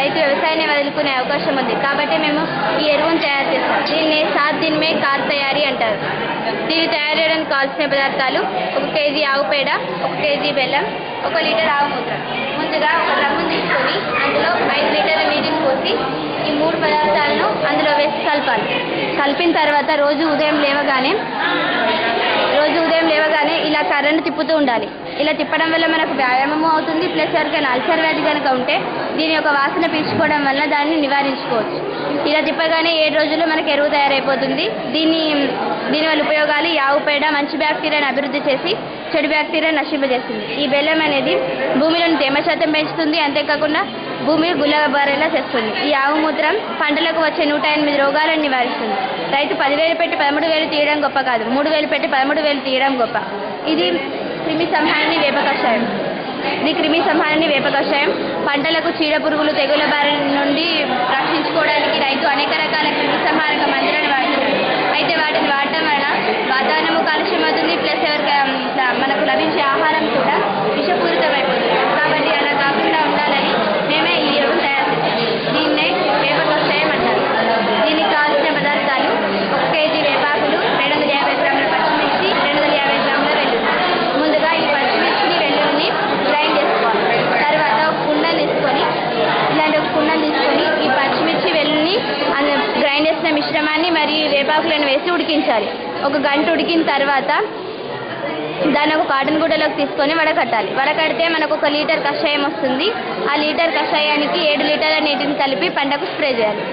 రైతు వ్యవసాయాన్ని వదులుకునే అవకాశం ఉంది. కాబట్టి మేము ఈ ఎరువును తయారు చేస్తాం. దీన్ని 7 दिन में खाद తయారీ అంటారు. దీన్ని తయారు చేయడానికి కావాల్సిన పదార్థాలు 1 కేజీ ఆవు పేడ, 1 కేజీ బెల్లం, 1 లీటర్ ఆవు మూత్రం. ముందుగా ఒక డ్రమ్మును తీసుకొని అందులో 5 లీటర్ల నీటిని పోసి ఈ 3 పదార్థాలను అందులో వేసి కలపాలి. కలిపిన తర్వాత రోజు ఉదయం లేవగానే ఇలా కర్రను తిప్పుతూ ఉండాలి. ఇలా తిప్పడం వల్ల మనకు వ్యాయామము అవుతుంది. ప్లస్ ఎవరికైనా అల్సర్ వ్యాధి కనుక ఉంటే దీని యొక్క వాసన పీల్చుకోవడం వల్ల దాన్ని నివారించుకోవచ్చు. ఇలా తిప్పగానే 7 రోజుల్లో మనకు ఎరువు తయారైపోతుంది. దీనివల్ల ఉపయోగాలు ఆవు పేడ మంచి బ్యాక్టీరియాను అభివృద్ధి చేసి చెడు బ్యాక్టీరియా నశింపజేస్తుంది. ఈ బెల్లం అనేది భూమిలోని తేమ శాతం పెంచుతుంది. అంతేకాకుండా భూమి గుల్లబారేలా చేస్తుంది. ఈ ఆవు మూత్రం పంటలకు వచ్చే 108 రోగాలను నివారిస్తుంది. రైతు 10,000 పెట్టి 13,000 తీయడం గొప్ప కాదు, 3,000 పెట్టి 13,000 తీయడం గొప్ప. ఇది క్రిమి సంహారిణి వేప కషాయం. పంటలకు చీడ పురుగులు తెగుల బారి నుండి రక్షించుకోవడానికి రైతు అనేక రకాల క్రిమి సంహారక మందులను వాడుతుంది. అయితే వాటిని వాడటం వలన వాతావరణము కాలుష్యం అవుతుంది. ప్లస్ మనకు లభించే ఆహారం కూడా విషపూరితమైపోతుంది. కాబట్టి అలా కాకుండా ఉండాలని మేమే ఈ ఎరువును తయారు చేస్తాం. దీన్నే వేప కషాయం అంటారు. దీనికి కావాల్సిన పదార్థాలు 1 కేజీ వేపాకులు, 250 గ్రాముల పచ్చిమిర్చి, 250 గ్రాముల వెల్లుల్లి. ముందుగా ఈ పచ్చిమిర్చిని వెల్లుల్లిని గ్రైండ్ చేసుకోవాలి. తర్వాత ఒక కుండను తీసుకొని ఈ పచ్చిమిర్చి వెల్లుల్లిని గ్రైండ్ చేసిన మిశ్రమాన్ని మరియు వేపాకులను వేసి ఉడికించాలి. 1 గంట ఉడికిన తర్వాత దాన్ని ఒక కాటన్ గుడ్డలోకి తీసుకొని వడకట్టాలి. వడకడితే మనకు 1 లీటర్ కషాయం వస్తుంది. ఆ లీటర్ కషాయానికి 7 లీటర్ల నీటిని కలిపి పంటకు స్ప్రే చేయాలి.